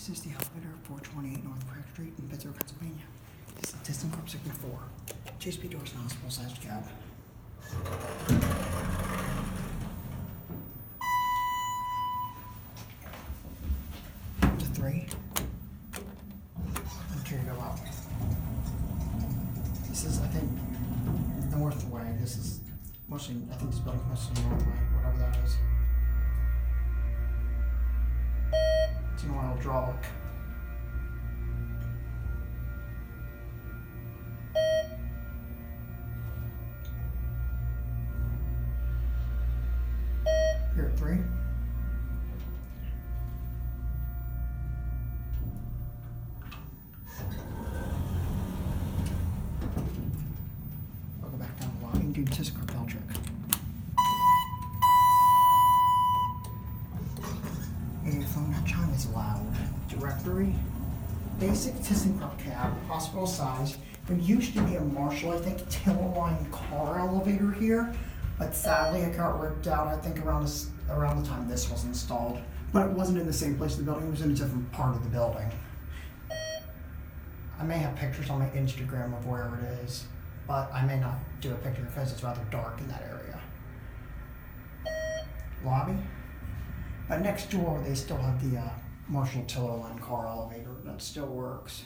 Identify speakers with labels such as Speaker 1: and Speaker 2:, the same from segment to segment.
Speaker 1: This is the elevator, 428 North Craig Street in Pittsburgh, Pennsylvania. This is the thyssenkrupp Sigma 4. Chase B doors and hospital sized cab. To 3. And here you go out. This is, I think, north way. This is mostly, I think this building's mostly north way, whatever that is. It's an Oildraulic. Here at 3. I'll go back down the lobby and do thyssenkrupp bell trick. A phone chime is loud. Directory. Basic thyssenkrupp cab, hospital size. There used to be a Marshall, I think, tiller line car elevator here, but sadly it got ripped out, I think, around the time this was installed. But it wasn't in the same place in the building, it was in a different part of the building. I may have pictures on my Instagram of where it is, but I may not do a picture because it's rather dark in that area. Lobby. But next door, they still have the Marshall tiller line car elevator that still works.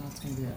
Speaker 1: That's going to be it.